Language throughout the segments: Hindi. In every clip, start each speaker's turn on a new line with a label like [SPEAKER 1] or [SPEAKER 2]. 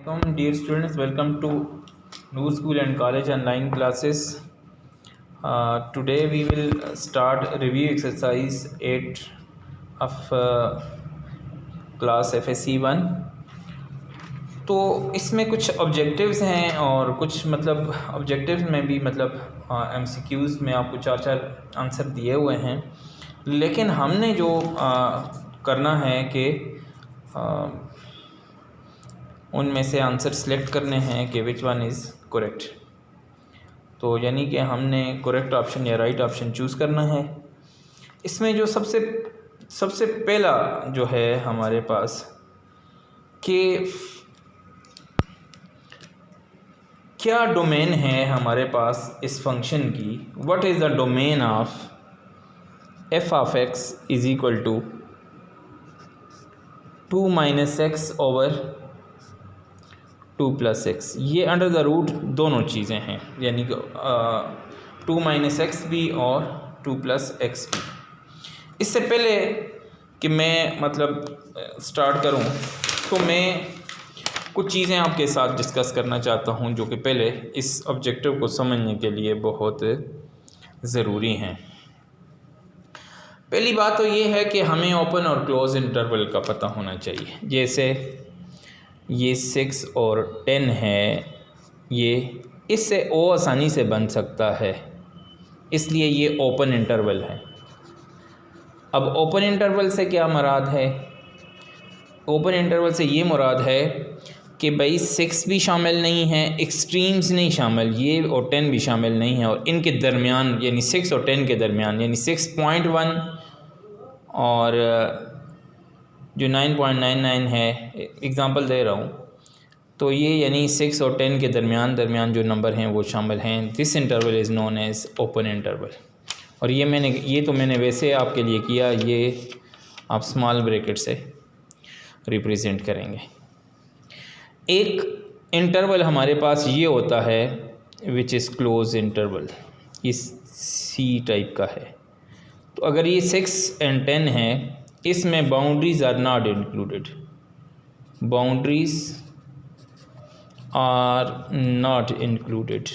[SPEAKER 1] Dear students, welcome to New School and College online classes. Today we will start review exercise 8 of class FSC 1. तो इसमें कुछ ऑब्जेक्टिव्स हैं और कुछ मतलब ऑब्जेक्टिव्स में भी मतलब MCQs में आपको 4 आंसर दिए हुए हैं, लेकिन हमने जो करना है कि उनमें से आंसर सेलेक्ट करने हैं कि विच वन इज़ करेक्ट। तो यानी कि हमने करेक्ट ऑप्शन या राइट ऑप्शन चूज़ करना है। इसमें जो सबसे पहला जो है हमारे पास कि क्या डोमेन है हमारे पास इस फंक्शन की। What is the domain of f of x is equal to 2 - x over 2 + x। ये अंडर द रूट दोनों चीज़ें हैं, यानी कि 2 - x भी और 2 + x भी। इससे पहले कि मैं मतलब स्टार्ट करूं तो मैं कुछ चीज़ें आपके साथ डिस्कस करना चाहता हूं जो कि पहले इस ऑब्जेक्टिव को समझने के लिए बहुत ज़रूरी हैं। पहली बात तो ये है कि हमें ओपन और क्लोज इंटरवल का पता होना चाहिए। जैसे ये 6 और 10 है, ये इससे ओ आसानी से बन सकता है, इसलिए ये ओपन इंटरवल है। अब ओपन इंटरवल से क्या मुराद है? ओपन इंटरवल से ये मुराद है कि भाई 6 भी शामिल नहीं है, एक्सट्रीम्स नहीं शामिल, ये और 10 भी शामिल नहीं है, और इनके दरमियान यानी 6 और 10 के दरमियान यानी 6.1 और जो 9.99 है, एग्ज़ाम्पल दे रहा हूँ, तो ये यानी 6 और 10 के दरमियान जो नंबर हैं वो शामिल हैं। This interval is known as open interval. और ये तो मैंने वैसे आपके लिए किया, ये आप स्मॉल ब्रैकेट से रिप्रेजेंट करेंगे। एक इंटरवल हमारे पास ये होता है विच इज़ क्लोज इंटरवल, इस सी टाइप का है। तो अगर ये 6 और 10 है, इसमें boundaries are not included, boundaries are not included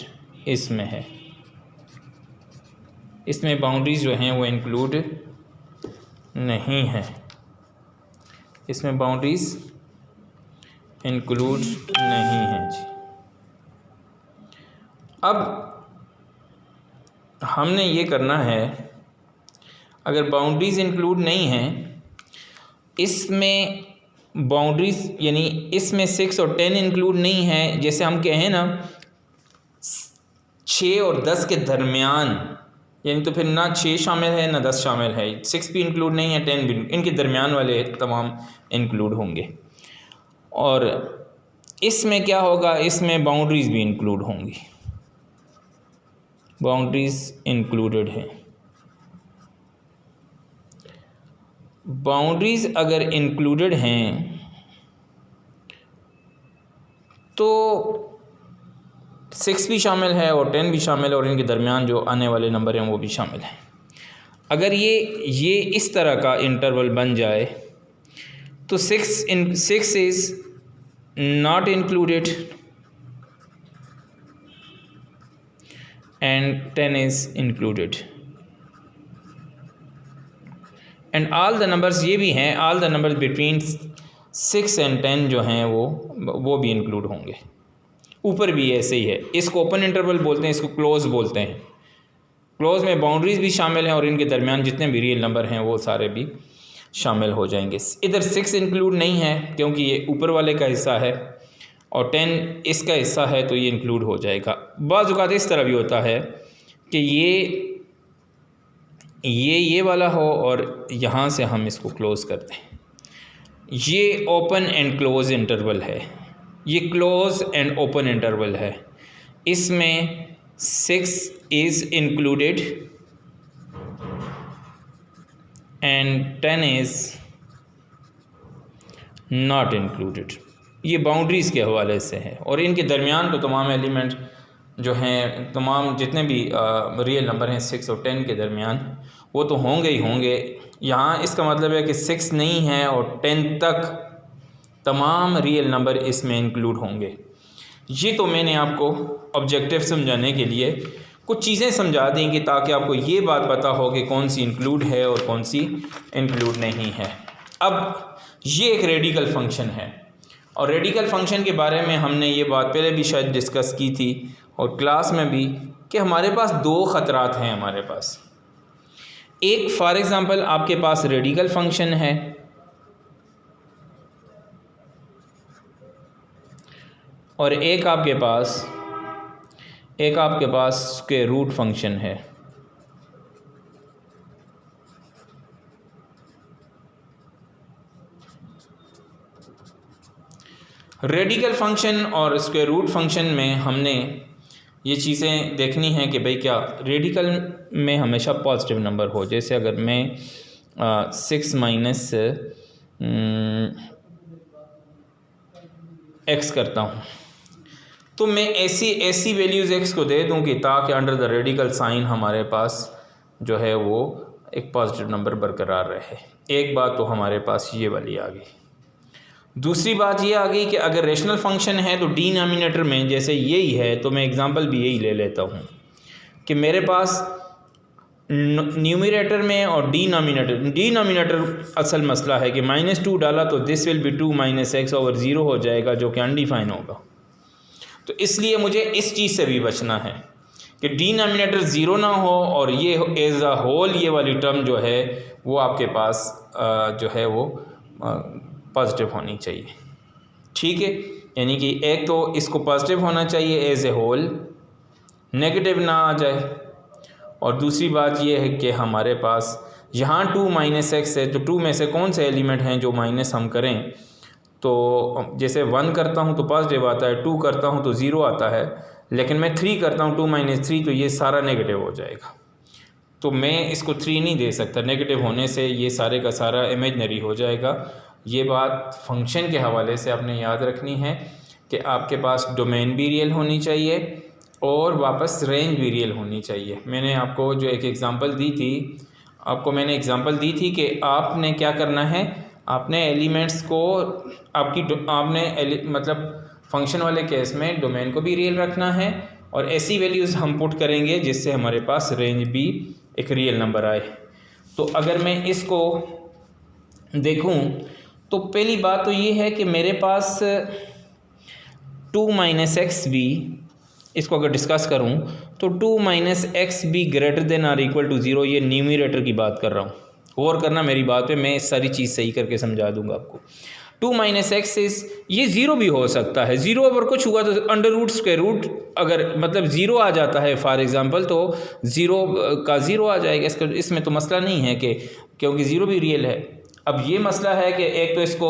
[SPEAKER 1] इसमें है, इसमें बाउंड्रीज जो हैं वो इंक्लूड नहीं है, इसमें बाउंड्रीज इंक्लूड नहीं है जी। अब हमने ये करना है, अगर बाउंड्रीज इंक्लूड नहीं हैं, इसमें बाउंड्रीज यानी इसमें 6 और 10 इंक्लूड नहीं है, जैसे हम कहें ना 6 और 10 के दरमियान, यानी तो फिर ना 6 शामिल है ना 10 शामिल है, 6 भी इंक्लूड नहीं है, 10 भी, इनके दरमियान वाले तमाम इंक्लूड होंगे। और इसमें क्या होगा, इसमें बाउंड्रीज भी इंक्लूड होंगी, बाउंड्रीज इंक्लूडेड है। बाउंड्रीज अगर इंक्लूडेड हैं तो 6 भी शामिल है और 10 भी शामिल है, और इनके दरमियान जो आने वाले नंबर हैं वो भी शामिल हैं। अगर ये इस तरह का इंटरवल बन जाए तो 6 is not included and 10 is included, and all the numbers ये भी हैं, ऑल द नंबर्स बिटवीन 6 और 10 जो हैं वो भी इंक्लूड होंगे। ऊपर भी ऐसे ही है। इसको ओपन इंटरवल बोलते हैं, इसको क्लोज बोलते हैं। क्लोज में बाउंड्रीज भी शामिल हैं और इनके दरमियान जितने भी रियल नंबर हैं वो सारे भी शामिल हो जाएंगे। इधर 6 इंक्लूड नहीं है क्योंकि ये ऊपर वाले का हिस्सा है, और 10 इसका हिस्सा है, तो ये इंक्लूड हो जाएगा। बाज़ औक़ात इस तरह भी होता है कि ये वाला हो और यहाँ से हम इसको क्लोज़ कर दें। ये ओपन एंड क्लोज इंटरवल है, ये क्लोज एंड ओपन इंटरवल है। इसमें 6 is included and 10 is not included. ये बाउंड्रीज़ के हवाले से है, और इनके दरमियान तो तमाम एलिमेंट जो हैं, तमाम जितने भी रियल नंबर हैं 6 और 10 के दरमियान, वो तो होंगे ही होंगे। यहाँ इसका मतलब है कि 6 नहीं है और 10 तक तमाम रियल नंबर इसमें इंक्लूड होंगे। ये तो मैंने आपको ऑब्जेक्टिव समझाने के लिए कुछ चीज़ें समझा दी कि ताकि आपको ये बात पता हो कि कौन सी इंक्लूड है और कौन सी इंक्लूड नहीं है। अब ये एक रेडिकल फंक्शन है और रेडिकल फंक्शन के बारे में हमने ये बात पहले भी शायद डिस्कस की थी और क्लास में भी कि हमारे पास दो ख़तरात हैं। हमारे पास एक फॉर एग्ज़ाम्पल आपके पास रेडिकल फंक्शन है और एक आपके पास स्क्वायर रूट फंक्शन है। रेडिकल फंक्शन और स्क्वायर रूट फंक्शन में हमने ये चीज़ें देखनी हैं कि भाई क्या रेडिकल में हमेशा पॉजिटिव नंबर हो। जैसे अगर मैं 6 माइनस x करता हूँ तो मैं ऐसी वैल्यूज़ x को दे दूँ कि ताकि अंडर द रेडिकल साइन हमारे पास जो है वो एक पॉजिटिव नंबर बरकरार रहे। एक बात तो हमारे पास ये वाली आ गई। दूसरी बात ये आ गई कि अगर रेशनल फंक्शन है तो डिनोमिनेटर में जैसे यही है तो मैं एग्जांपल भी यही ले लेता हूँ कि मेरे पास न्यूमरेटर में और डिनोमिनेटर असल मसला है कि -2 डाला तो दिस विल बी 2 - x/0 हो जाएगा जो कि अनडिफाइन होगा। तो इसलिए मुझे इस चीज़ से भी बचना है कि डिनोमिनेटर 0 ना हो और ये एज अ होल ये वाली टर्म जो है वो आपके पास जो है वो पॉजिटिव होनी चाहिए। ठीक है, यानी कि एक तो इसको पॉजिटिव होना चाहिए एज ए होल, नेगेटिव ना आ जाए। और दूसरी बात ये है कि हमारे पास यहाँ 2 - x है तो 2 में से कौन से एलिमेंट हैं जो माइनस हम करें तो जैसे 1 करता हूँ तो पॉजिटिव आता है, 2 करता हूँ तो 0 आता है, लेकिन मैं 3 करता हूँ 2 - 3 तो ये सारा नेगेटिव हो जाएगा। तो मैं इसको 3 नहीं दे सकता, नेगेटिव होने से ये सारे का सारा इमेजनरी हो जाएगा। ये बात फंक्शन के हवाले से आपने याद रखनी है कि आपके पास डोमेन भी रियल होनी चाहिए और वापस रेंज भी रियल होनी चाहिए। मैंने आपको जो एक एग्ज़ाम्पल दी थी, कि आपने क्या करना है, आपने एलिमेंट्स को मतलब फंक्शन वाले केस में डोमेन को भी रियल रखना है और ऐसी वैल्यूज़ हम पुट करेंगे जिससे हमारे पास रेंज भी एक रियल नंबर आए। तो अगर मैं इसको देखूं तो पहली बात तो ये है कि मेरे पास 2 - x भी, इसको अगर डिस्कस करूं तो 2 - x भी greater than or equal to 0, ये न्यूमरेटर की बात कर रहा हूं। गौर करना मेरी बात पे, मैं इस सारी चीज़ सही करके समझा दूंगा आपको। 2 - x ये 0 भी हो सकता है। 0 अगर कुछ हुआ तो अंडर रूट स्क्वायर रूट अगर मतलब 0 आ जाता है फॉर एग्जांपल तो 0 का 0 आ जाएगा। इसमें तो मसला नहीं है कि क्योंकि 0 भी रियल है। अब ये मसला है कि एक तो इसको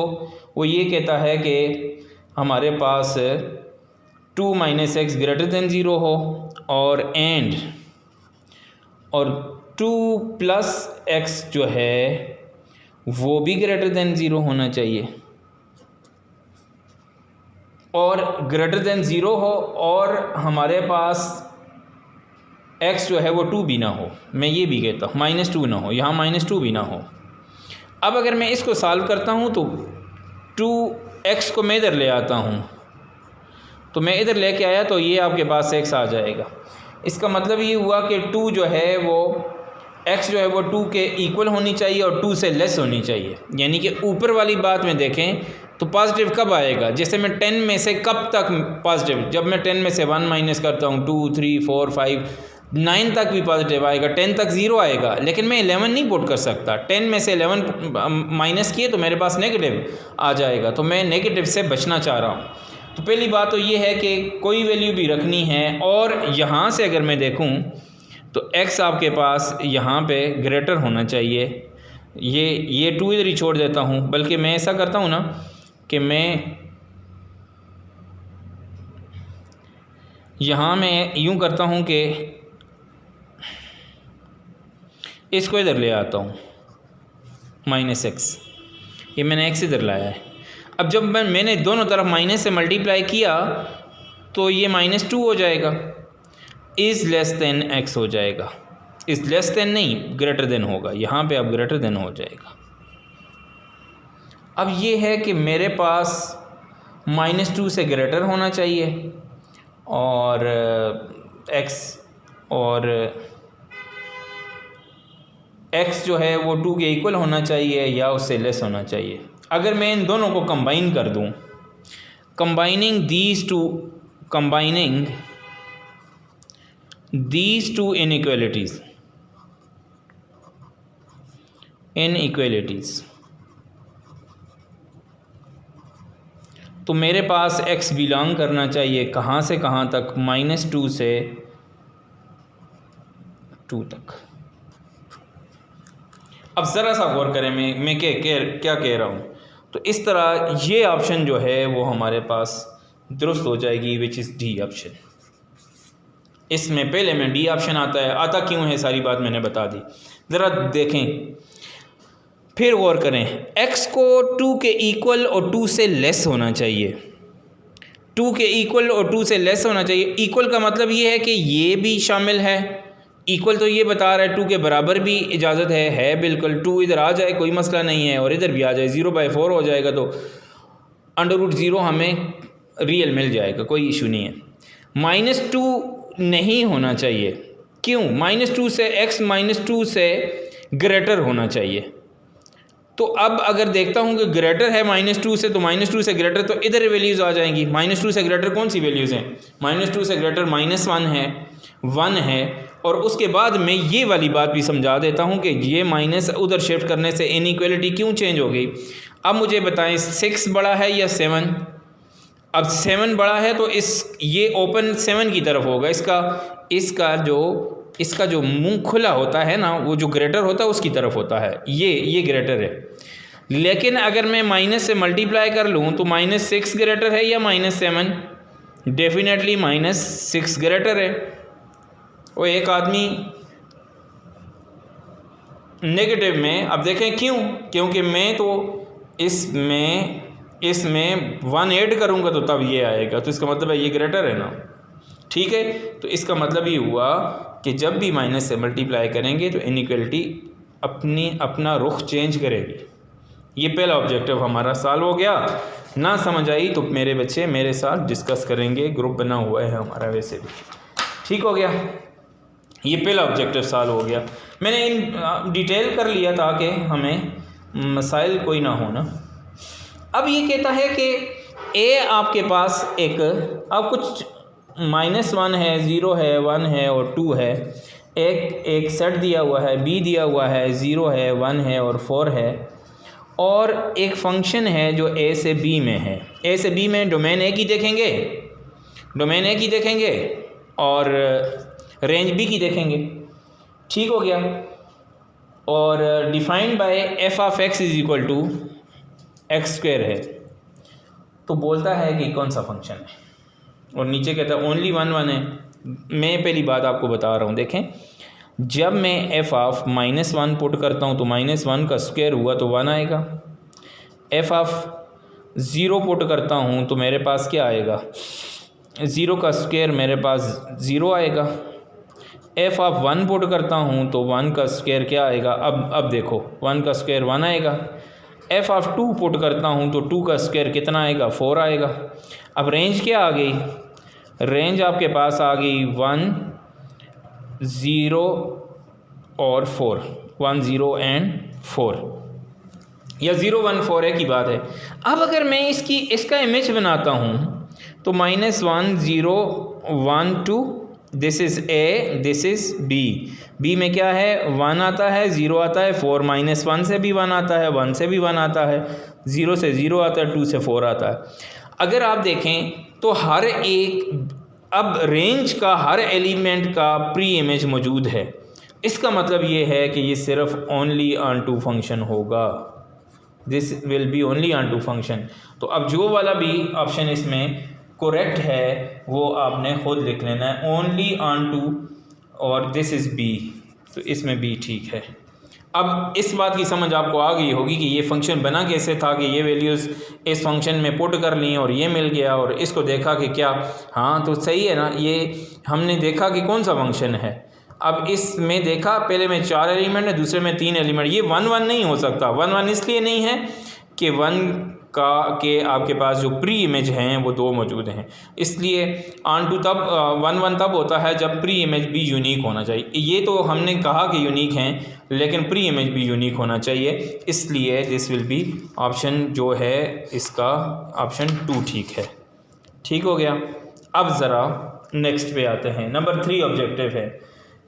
[SPEAKER 1] वो ये कहता है कि हमारे पास 2 - x ग्रेटर देन 0 हो और 2 + x जो है वो भी ग्रेटर देन 0 होना चाहिए और ग्रेटर देन 0 हो और हमारे पास x जो है वो 2 भी ना हो। मैं ये भी कहता हूँ -2 ना हो, यहाँ -2 भी ना हो। अब अगर मैं इसको सॉल्व करता हूँ तो 2x को मैं इधर ले आता हूँ, तो मैं इधर लेके आया तो ये आपके पास x आ जाएगा। इसका मतलब ये हुआ कि 2 जो है वो x जो है वो 2 के इक्वल होनी चाहिए और 2 से लेस होनी चाहिए। यानी कि ऊपर वाली बात में देखें तो पॉजिटिव कब आएगा, जैसे मैं 10 में से कब तक पॉजिटिव, जब मैं 10 में से 1 माइनस करता हूँ 2 3 4 5 9 तक भी पॉजिटिव आएगा, 10 तक 0 आएगा। लेकिन मैं 11 नहीं पुट कर सकता, 10 में से 11 माइनस किए तो मेरे पास नेगेटिव आ जाएगा। तो मैं नेगेटिव से बचना चाह रहा हूँ। तो पहली बात तो ये है कि कोई वैल्यू भी रखनी है और यहाँ से अगर मैं देखूँ तो x आपके पास यहाँ पे ग्रेटर होना चाहिए। ये 2 इधर ही छोड़ देता हूँ, बल्कि मैं ऐसा करता हूँ ना कि मैं यहाँ मैं यूँ करता हूँ कि इसको इधर ले आता हूँ -x, ये मैंने x इधर लाया है। अब जब मैंने दोनों तरफ माइनस से मल्टीप्लाई किया तो ये -2 हो जाएगा, इज़ लेस देन x हो जाएगा। इज़ लेस देन नहीं, ग्रेटर देन होगा, यहाँ पे अब ग्रेटर देन हो जाएगा। अब ये है कि मेरे पास -2 से ग्रेटर होना चाहिए और x और x जो है वो 2 के इक्वल होना चाहिए या उससे लेस होना चाहिए। अगर मैं इन दोनों को कंबाइन कर दूं, combining these two inequalities, तो मेरे पास x बिलोंग करना चाहिए कहाँ से कहाँ तक, -2 से 2 तक। अब ज़रा सा गौर करें मैं क्या कह रहा हूँ। तो इस तरह ये ऑप्शन जो है वो हमारे पास दुरुस्त हो जाएगी, विच इज़ डी ऑप्शन। इसमें पहले में डी ऑप्शन आता क्यों है सारी बात मैंने बता दी। ज़रा देखें फिर गौर करें, x को 2 के इक्वल और 2 से लेस होना चाहिए, 2 के इक्वल और 2 से लेस होना चाहिए। इक्वल का मतलब ये है कि ये भी शामिल है, इक्वल तो ये बता रहा है 2 के बराबर भी इजाज़त है बिल्कुल। 2 इधर आ जाए कोई मसला नहीं है और इधर भी आ जाए, 0/4 हो जाएगा तो √0 हमें रियल मिल जाएगा, कोई इशू नहीं है। -2 नहीं होना चाहिए, क्यों? -2 से x -2 से ग्रेटर होना चाहिए। तो अब अगर देखता हूँ कि ग्रेटर है -2 से, तो -2 से ग्रेटर तो इधर वैल्यूज़ आ जाएंगी। -2 से ग्रेटर कौन सी वैल्यूज़ हैं? -2 से ग्रेटर -1 है, 1 है, और उसके बाद मैं ये वाली बात भी समझा देता हूँ कि ये माइनस उधर शिफ्ट करने से इनइक्वालिटी क्यों चेंज हो गई। अब मुझे बताएं 6 बड़ा है या 7? अब 7 बड़ा है तो ये ओपन 7 की तरफ होगा, इसका जो मुंह खुला होता है ना, वो जो ग्रेटर होता है उसकी तरफ होता है, ये ग्रेटर है। लेकिन अगर मैं माइनस से मल्टीप्लाई कर लूँ तो -6 ग्रेटर है या -7? डेफिनेटली -6 ग्रेटर है। वो एक आदमी नेगेटिव में, अब देखें क्यों, क्योंकि मैं तो इसमें 1 ऐड करूँगा तो तब ये आएगा, तो इसका मतलब है ये ग्रेटर है ना, ठीक है। तो इसका मतलब ये हुआ कि जब भी माइनस से मल्टीप्लाई करेंगे तो इनइक्वालिटी अपना रुख चेंज करेगी। ये पहला ऑब्जेक्टिव हमारा सॉल्व हो गया। ना समझ आई तो मेरे बच्चे मेरे साथ डिस्कस करेंगे, ग्रुप बना हुआ है हमारा वैसे भी, ठीक हो गया। ये पहला ऑब्जेक्टिव सॉल्व हो गया। मैंने इन डिटेल कर लिया ताकि हमें मसाइल कोई ना हो ना। अब ये कहता है कि ए आपके पास अब कुछ -1 है, 0 है, 1 है और 2 है। एक सेट दिया हुआ है, बी दिया हुआ है, 0 है, 1 है और 4 है, और एक फंक्शन है जो ए से बी में है। ए से बी में डोमेन ए की देखेंगे और रेंज बी की देखेंगे, ठीक हो गया। और डिफाइंड बाय f(x) = x² है। तो बोलता है कि कौन सा फंक्शन है, और नीचे कहता है ओनली 1 1 है। मैं पहली बात आपको बता रहा हूँ, देखें जब मैं f(-1) पुट करता हूँ तो -1 का स्क्वायर हुआ तो 1 आएगा। f(0) पुट करता हूँ तो मेरे पास क्या आएगा, 0 का स्क्वायर मेरे पास 0 आएगा। f(1) पुट करता हूँ तो 1 का स्क्वायर क्या आएगा, अब देखो 1 का स्क्वायर 1 आएगा। f(2) पुट करता हूँ तो 2 का स्क्वायर कितना आएगा, 4 आएगा। अब रेंज क्या आ गई, रेंज आपके पास आ गई 1 0 और 4, 1 0 एंड 4, या 0 1 4 है की बात है। अब अगर मैं इसका इमेज बनाता हूँ तो -1 0 1 2, this is a, this is b. B में क्या है, 1 आता है, 0 आता है, 4 -1 से भी 1 आता है, 1 से भी 1 आता है, 0 से 0 आता है, 2 से 4 आता है। अगर आप देखें तो हर एक, अब रेंज का हर एलिमेंट का प्री इमेज मौजूद है। इसका मतलब ये है कि ये सिर्फ ओनली ऑन टू फंक्शन होगा, this will be only onto function. तो अब जो वाला भी ऑप्शन इसमें करेक्ट है वो आपने खुद लिख लेना है, ओनली ऑन टू, और दिस इज़ बी, तो इसमें बी ठीक है। अब इस बात की समझ आपको आ गई होगी कि ये फंक्शन बना कैसे था, कि ये वैल्यूज़ इस फंक्शन में पुट कर ली और ये मिल गया, और इसको देखा कि क्या, हाँ तो सही है ना, ये हमने देखा कि कौन सा फंक्शन है। अब इसमें देखा पहले में 4 एलिमेंट है, दूसरे में 3 एलिमेंट, ये 1 1 नहीं हो सकता। 1 1 इसलिए नहीं है कि के आपके पास जो प्री इमेज हैं वो 2 मौजूद हैं, इसलिए ऑन टू तब 1 तब होता है जब प्री इमेज भी यूनिक होना चाहिए। ये तो हमने कहा कि यूनिक हैं, लेकिन प्री इमेज भी यूनिक होना चाहिए, इसलिए दिस विल बी ऑप्शन जो है इसका ऑप्शन 2 ठीक है। ठीक हो गया। अब ज़रा नेक्स्ट पे आते हैं। नंबर 3 ऑब्जेक्टिव है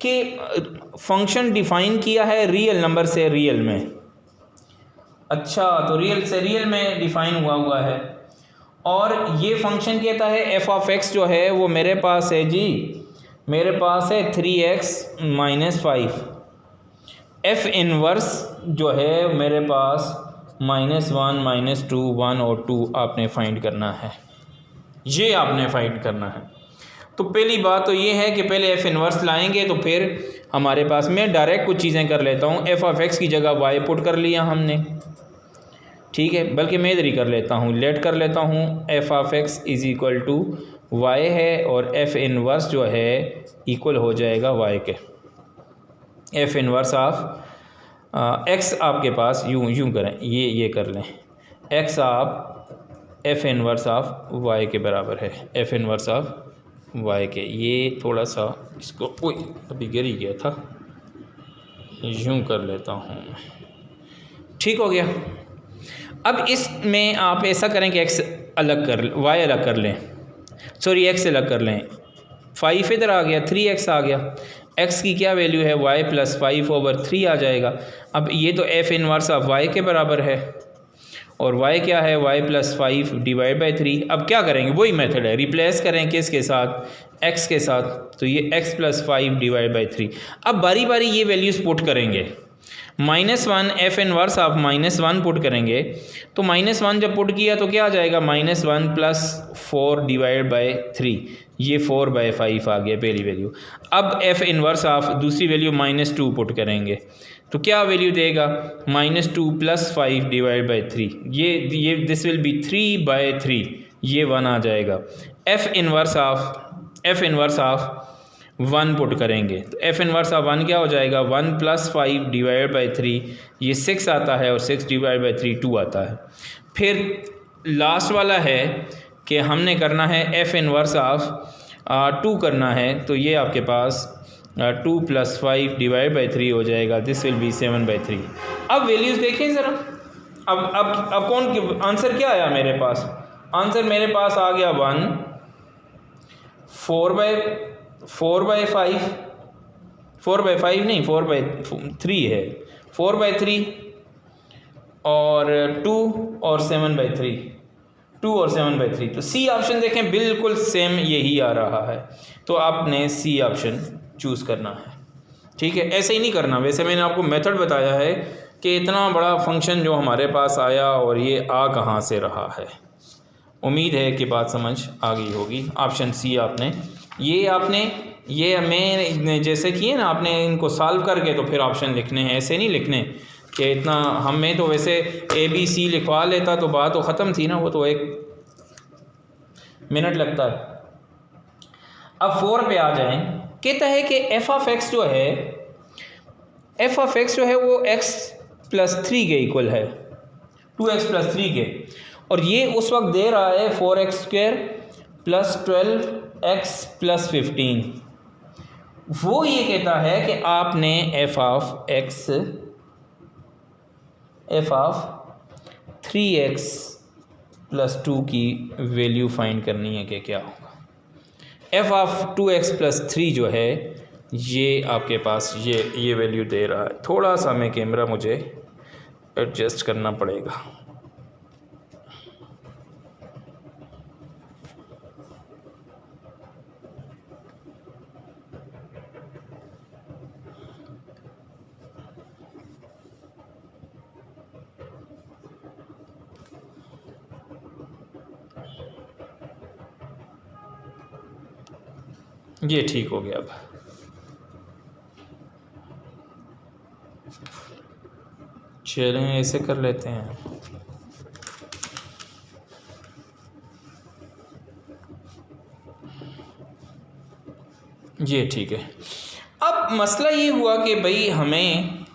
[SPEAKER 1] कि फंक्शन डिफ़ाइन किया है रियल नंबर से रियल में। अच्छा, तो रियल से रियल में डिफ़ाइन हुआ है और ये फंक्शन कहता है एफ ऑफ एक्स जो है वो मेरे पास है जी, मेरे पास है 3x - 5। एफ इनवर्स जो है मेरे पास -1 -2 1 और 2 आपने फाइंड करना है, ये आपने फाइंड करना है। तो पहली बात तो ये है कि पहले एफ इनवर्स लाएंगे तो फिर हमारे पास, मैं डायरेक्ट कुछ चीज़ें कर लेता हूँ। एफ ऑफ एक्स की जगह वाई पुट कर लिया हमने, ठीक है, बल्कि मैं इधर ही कर लेता हूँ, लेट कर लेता हूँ। F of x is equal to y है और एफ इनवर्स जो है इक्वल हो जाएगा वाई के। एफ इनवर्स ऑफ एक्स आपके पास यूँ करें, ये कर लें, एक्स आप एफ इनवर्स ऑफ वाई के बराबर है, एफ इनवर्स ऑफ वाई के। ये थोड़ा सा इसको अभी गिर ही गया था, यूँ कर लेता हूँ, ठीक हो गया। अब इसमें आप ऐसा करें कि एक्स अलग कर, वाई अलग कर लें, सॉरी एक्स अलग कर लें। 5 इधर आ गया, 3x आ गया, x की क्या वैल्यू है y + 5/3 आ जाएगा। अब ये तो एफ इनवर्स ऑफ y के बराबर है और y क्या है, y + 5/3। अब क्या करेंगे, वही मेथड है, रिप्लेस करें किसके साथ, x के साथ, तो ये x + 5/3। अब बारी बारी ये वैल्यूज़ पुट करेंगे। -1 एफ इनवर्स ऑफ -1 पुट करेंगे, तो -1 जब पुट किया तो क्या आ जाएगा, -1 + 4/3, ये 4/5 आ गया पहली वैल्यू। अब एफ इनवर्स ऑफ दूसरी वैल्यू -2 पुट करेंगे तो क्या वैल्यू देगा, -2 + 5/3, ये दिस विल बी 3/3, ये 1 आ जाएगा। एफ इनवर्स ऑफ 1 पुट करेंगे तो एफ इनवर्स ऑफ 1 क्या हो जाएगा, 1 + 5/3, ये 6 आता है और 6/3 2 आता है। फिर लास्ट वाला है कि हमने करना है एफ इनवर्स ऑफ 2 करना है, तो ये आपके पास 2 + 5/3 हो जाएगा, दिस विल बी 7/3। अब वैल्यूज़ देखें ज़रा, अब कौन आंसर क्या आया मेरे पास, आंसर मेरे पास आ गया 1 4/5 नहीं 4/3 है, 4/3 और 2 और 7/3, 2 और 7/3। तो सी ऑप्शन देखें बिल्कुल सेम यही आ रहा है, तो आपने सी ऑप्शन चूज़ करना है, ठीक है। ऐसे ही नहीं करना, वैसे मैंने आपको मेथड बताया है कि इतना बड़ा फंक्शन जो हमारे पास आया और ये आ कहाँ से रहा है। उम्मीद है कि बात समझ आ गई होगी। ऑप्शन सी आपने ये मैं जैसे किए ना, आपने इनको सॉल्व करके तो फिर ऑप्शन लिखने हैं, ऐसे नहीं लिखने कि इतना, हमें तो वैसे ABC लिखवा लेता तो बात तो ख़त्म थी ना, वो तो 1 मिनट लगता है। अब 4 पे आ जाएं, कहता है कि एफ ऑफ एक्स जो है वो x + 3 के इक्वल है, 2x + 3 के, और ये उस वक्त दे रहा है 4x² + 12x + 15। वो ये कहता है कि आपने एफ ऑफ 3x + 2 की वैल्यू फाइंड करनी है कि क्या होगा। एफ ऑफ 2x + 3 जो है ये आपके पास ये वैल्यू दे रहा है। थोड़ा सा मैं कैमरा मुझे एडजस्ट करना पड़ेगा। ये ठीक हो गया। अब चलें ऐसे कर लेते हैं। ये ठीक है। अब मसला ये हुआ कि भाई हमें,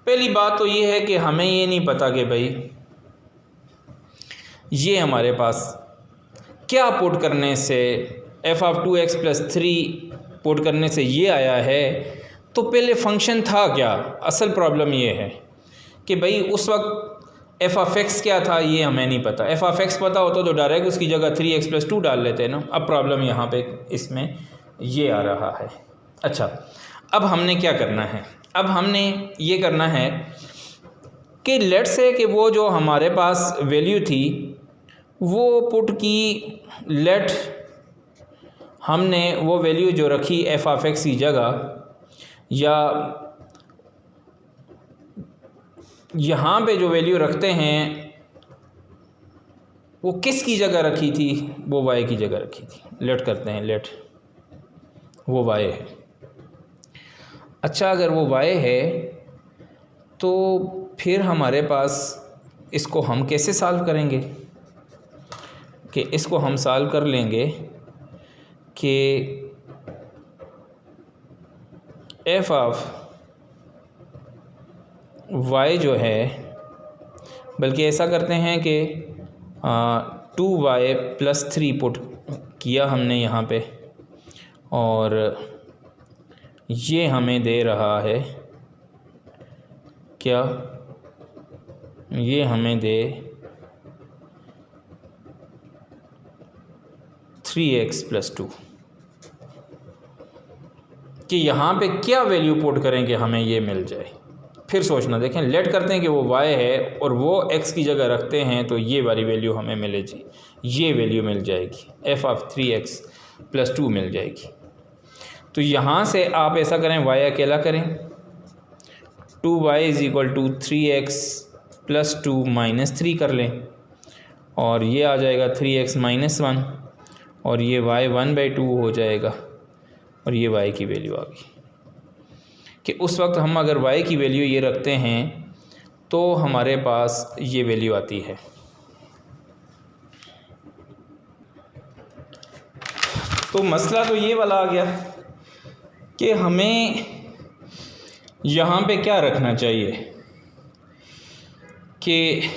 [SPEAKER 1] पहली बात तो ये है कि हमें ये नहीं पता कि भाई ये हमारे पास क्या पुट करने से f(2x + 3) पुट करने से ये आया है। तो पहले फंक्शन था क्या, असल प्रॉब्लम ये है कि भाई उस वक्त f(x) क्या था ये हमें नहीं पता। f(x) पता होता तो डायरेक्ट उसकी जगह 3x + 2 डाल लेते हैं ना। अब प्रॉब्लम यहाँ पे इसमें ये आ रहा है। अच्छा, अब हमने क्या करना है, अब हमने ये करना है कि लेट से कि वो जो हमारे पास वैल्यू थी वो पुट की, लेट हमने वो वैल्यू जो रखी f(x) की जगह, या यहाँ पे जो वैल्यू रखते हैं वो किस की जगह रखी थी, वो y की जगह रखी थी। लेट करते हैं, लेट वो y है। अच्छा, अगर वो y है तो फिर हमारे पास इसको हम कैसे सॉल्व करेंगे, कि इसको हम सॉल्व कर लेंगे कि f(y) जो है, बल्कि ऐसा करते हैं कि 2y + 3 पुट किया हमने यहाँ पे, और ये हमें दे रहा है क्या, ये हमें दे 3x + 2, कि यहाँ पे क्या वैल्यू पुट करेंगे हमें ये मिल जाए। फिर सोचना, देखें लेट करते हैं कि वो y है और वो x की जगह रखते हैं तो ये वाली वैल्यू हमें मिलेगी, ये वैल्यू मिल जाएगी, f(3x + 2) मिल जाएगी। तो यहाँ से आप ऐसा करें, y अकेला करें, 2y = 3x + 2 - 3 कर लें, और ये आ जाएगा 3x - 1, और ये y 1/2 हो जाएगा, और ये y की वैल्यू आ गई। कि उस वक्त हम अगर y की वैल्यू ये रखते हैं तो हमारे पास ये वैल्यू आती है। तो मसला तो ये वाला आ गया कि हमें यहाँ पे क्या रखना चाहिए कि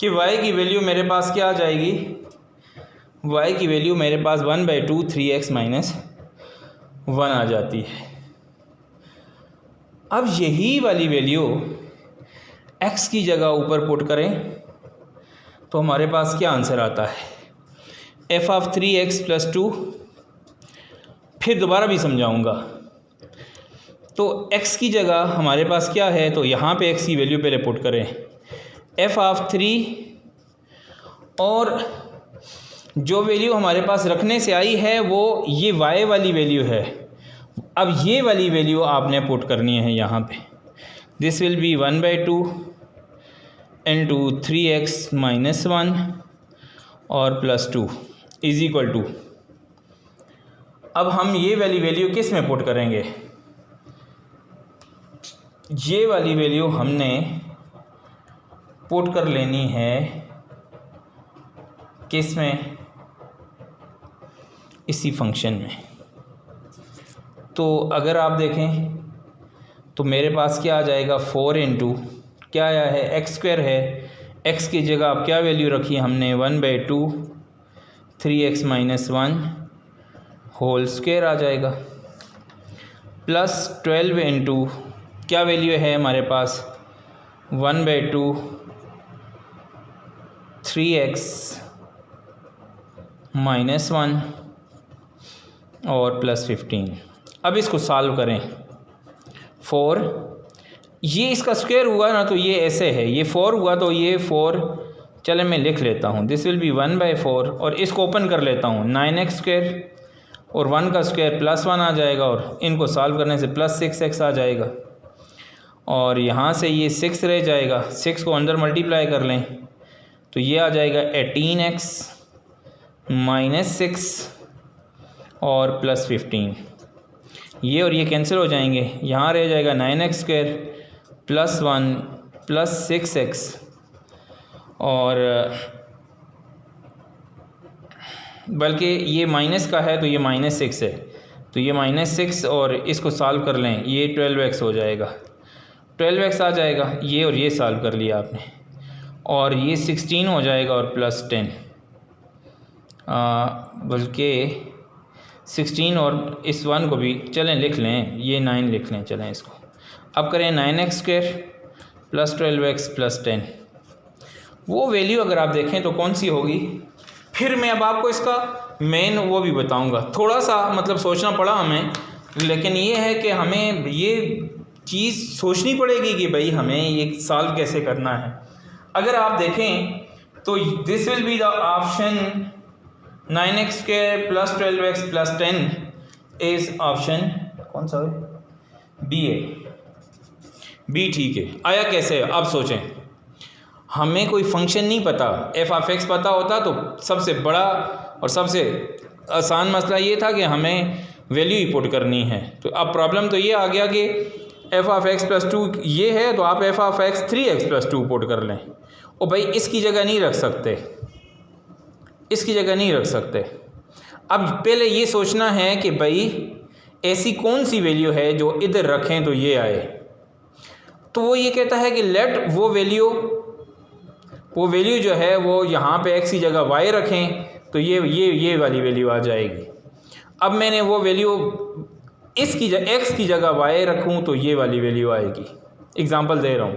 [SPEAKER 1] y की वैल्यू मेरे पास क्या आ जाएगी, y की वैल्यू मेरे पास 1/2 3x - 1 आ जाती है। अब यही वाली वैल्यू x की जगह ऊपर पुट करें तो हमारे पास क्या आंसर आता है, f(3x + 2), फिर दोबारा भी समझाऊंगा। तो x की जगह हमारे पास क्या है, तो यहाँ पे x की वैल्यू पहले पुट करें, f(3), और जो वैल्यू हमारे पास रखने से आई है वो ये y वाली वैल्यू है। अब ये वाली वैल्यू आपने पुट करनी है यहाँ पे। दिस विल बी 1/2 × 3x - 1 और +2 = अब हम ये वाली वैल्यू किस में पुट करेंगे, ये वाली वैल्यू हमने पुट कर लेनी है किस में, इसी फंक्शन में। तो अगर आप देखें तो मेरे पास क्या आ जाएगा, 4 × क्या आया है, x² है, x की जगह अब क्या वैल्यू रखी हमने, 1/2 3x - 1 होल स्क्वायर आ जाएगा, प्लस 12 × क्या वैल्यू है हमारे पास, 1/2 3x - 1 और +15। अब इसको सॉल्व करें, 4 ये इसका स्क्वायर हुआ ना तो ये ऐसे है, ये 4 हुआ तो ये 4, चले मैं लिख लेता हूँ, दिस विल बी 1/4, और इसको ओपन कर लेता हूँ, 9x² और 1 का स्क्वायर +1 आ जाएगा, और इनको सॉल्व करने से +6x आ जाएगा, और यहाँ से ये 6 रह जाएगा, 6 को अंदर मल्टीप्लाई कर लें तो ये आ जाएगा 18x - 6 और +15, ये और ये कैंसिल हो जाएंगे, यहाँ रह जाएगा 9x² +1 +6x, और बल्कि ये माइनस का है तो ये -6 है, तो ये -6 और इसको सॉल्व कर लें, ये 12x हो जाएगा, 12x आ जाएगा। ये और ये सॉल्व कर लिया आपने, और ये 16 हो जाएगा और +10, बल्कि 16 और इस 1 को भी चलें लिख लें, ये 9 लिख लें, चलें इसको। अब करें 9x² + 12x + 10। वो वैल्यू अगर आप देखें तो कौन सी होगी, फिर मैं अब आपको इसका मेन वो भी बताऊंगा। थोड़ा सा मतलब सोचना पड़ा हमें, लेकिन ये है कि हमें ये चीज़ सोचनी पड़ेगी कि भाई हमें ये सॉल्व कैसे करना है। अगर आप देखें तो this will be the option 9x² + 12x + 10 is option कौन सा है, बी है, बी ठीक है। आया कैसे, अब सोचें, हमें कोई फंक्शन नहीं पता, f(x) पता होता तो सबसे बड़ा और सबसे आसान मसला ये था कि हमें वैल्यू ही पुट करनी है। तो अब प्रॉब्लम तो ये आ गया कि f(x + 2) ये है, तो आप f(x 3x + 2) पुट कर लें। और भाई इसकी जगह नहीं रख सकते, इसकी जगह नहीं रख सकते। अब पहले ये सोचना है कि भाई ऐसी कौन सी वैल्यू है जो इधर रखें तो ये आए। तो वो ये कहता है कि लेट वो वैल्यू जो है वो यहाँ पे x की जगह y रखें तो ये वाली वैल्यू आ जाएगी। अब मैंने वो वैल्यू इसकी x की जगह y रखूँ तो ये वाली वैल्यू आएगी। एग्ज़ाम्पल दे रहा हूँ,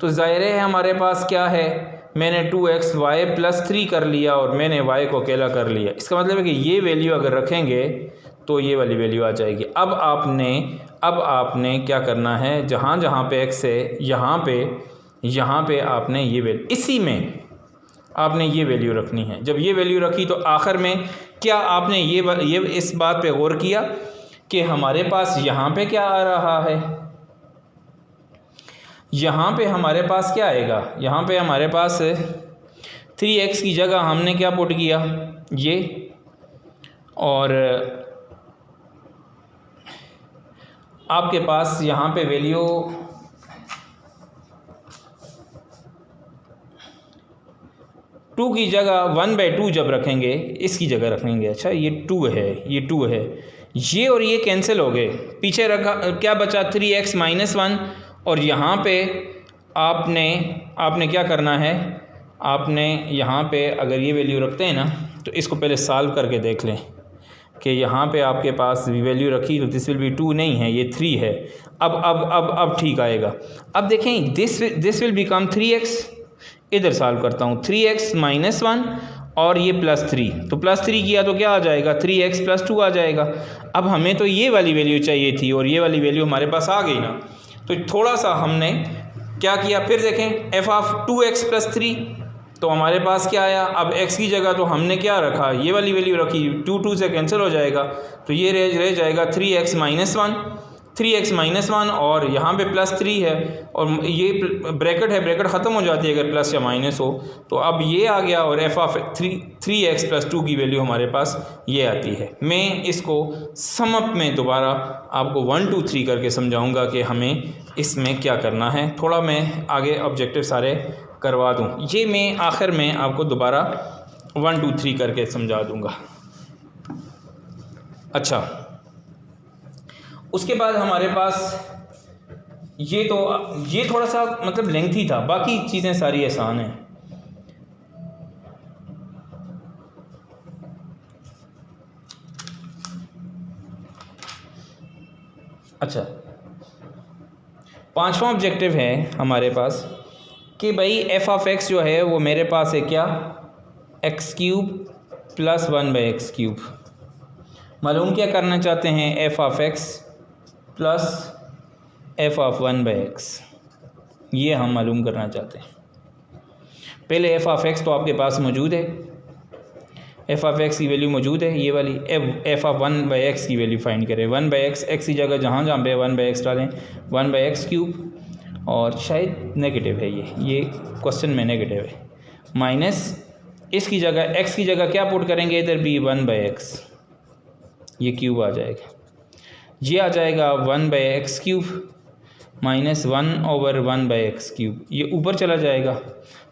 [SPEAKER 1] तो ज़ाहिर है हमारे पास क्या है, मैंने 2xy + 3 कर लिया और मैंने y को अकेला कर लिया। इसका मतलब है कि ये वैल्यू अगर रखेंगे तो ये वाली वैल्यू आ जाएगी। अब आपने क्या करना है, जहाँ जहाँ पे x है यहाँ पे आपने ये वैल्यू, इसी में आपने ये वैल्यू रखनी है। जब ये वैल्यू रखी तो आखिर में क्या आपने ये इस बात पे गौर किया कि हमारे पास यहाँ पे क्या आ रहा है, यहाँ पे हमारे पास क्या आएगा, यहाँ पे हमारे पास 3x की जगह हमने क्या पुट किया, ये, और आपके पास यहाँ पे वैल्यू 2 की जगह 1/2 जब रखेंगे, इसकी जगह रखेंगे, अच्छा ये 2 है, ये 2 है, ये और ये कैंसिल हो गए, पीछे रखा क्या बचा 3x - 1, और यहाँ पे आपने क्या करना है, आपने यहाँ पे अगर ये वैल्यू रखते हैं ना तो इसको पहले सॉल्व करके देख लें कि यहाँ पे आपके पास वैल्यू रखी तो दिस विल बी 2 नहीं है, ये 3 है। अब ठीक आएगा। अब देखें दिस विल बिकम 3x, इधर सॉल्व करता हूँ, 3x - 1 और ये +3, तो +3 किया तो क्या आ जाएगा, 3x + 2 आ जाएगा। अब हमें तो ये वाली वैल्यू चाहिए थी और ये वाली वैल्यू हमारे पास आ गई ना, तो थोड़ा सा हमने क्या किया, फिर देखें f(2x + 3) तो हमारे पास क्या आया, अब x की जगह तो हमने क्या रखा, ये वाली वैल्यू रखी, 2 से कैंसिल हो जाएगा, तो ये रह जाएगा 3x - 1 और यहाँ पे +3 है और ये ब्रैकेट है, ब्रैकेट ख़त्म हो जाती है अगर प्लस या माइनस हो। तो अब ये आ गया और f(3x + 2) की वैल्यू हमारे पास ये आती है। मैं इसको समअप में दोबारा आपको 1 2 3 करके समझाऊंगा कि हमें इसमें क्या करना है। थोड़ा मैं आगे ऑब्जेक्टिव सारे करवा दूँ, ये मैं आखिर में आपको दोबारा 1 2 3 करके समझा दूँगा। अच्छा, उसके बाद हमारे पास ये थोड़ा सा मतलब लेंथी था, बाकी चीज़ें सारी आसान हैं। अच्छा, 5वां ऑब्जेक्टिव है हमारे पास कि भाई f(x) जो है वो मेरे पास है क्या, x³ + 1/x³। मालूम क्या करना चाहते हैं, f(x) + f(1/x), ये हम मालूम करना चाहते हैं। पहले f(x) तो आपके पास मौजूद है, f(x) की वैल्यू मौजूद है, ये वाली f(1/x) की वैल्यू फाइंड करें। 1/x, x की जगह जहाँ पे 1/x डालें, 1/x³ और शायद नेगेटिव है, ये क्वेश्चन में नेगेटिव है, माइनस इसकी जगह x की जगह क्या पुट करेंगे, इधर भी 1/x, ये क्यूब आ जाएगा, ये आ जाएगा 1/x³ - 1/1/x³, ये ऊपर चला जाएगा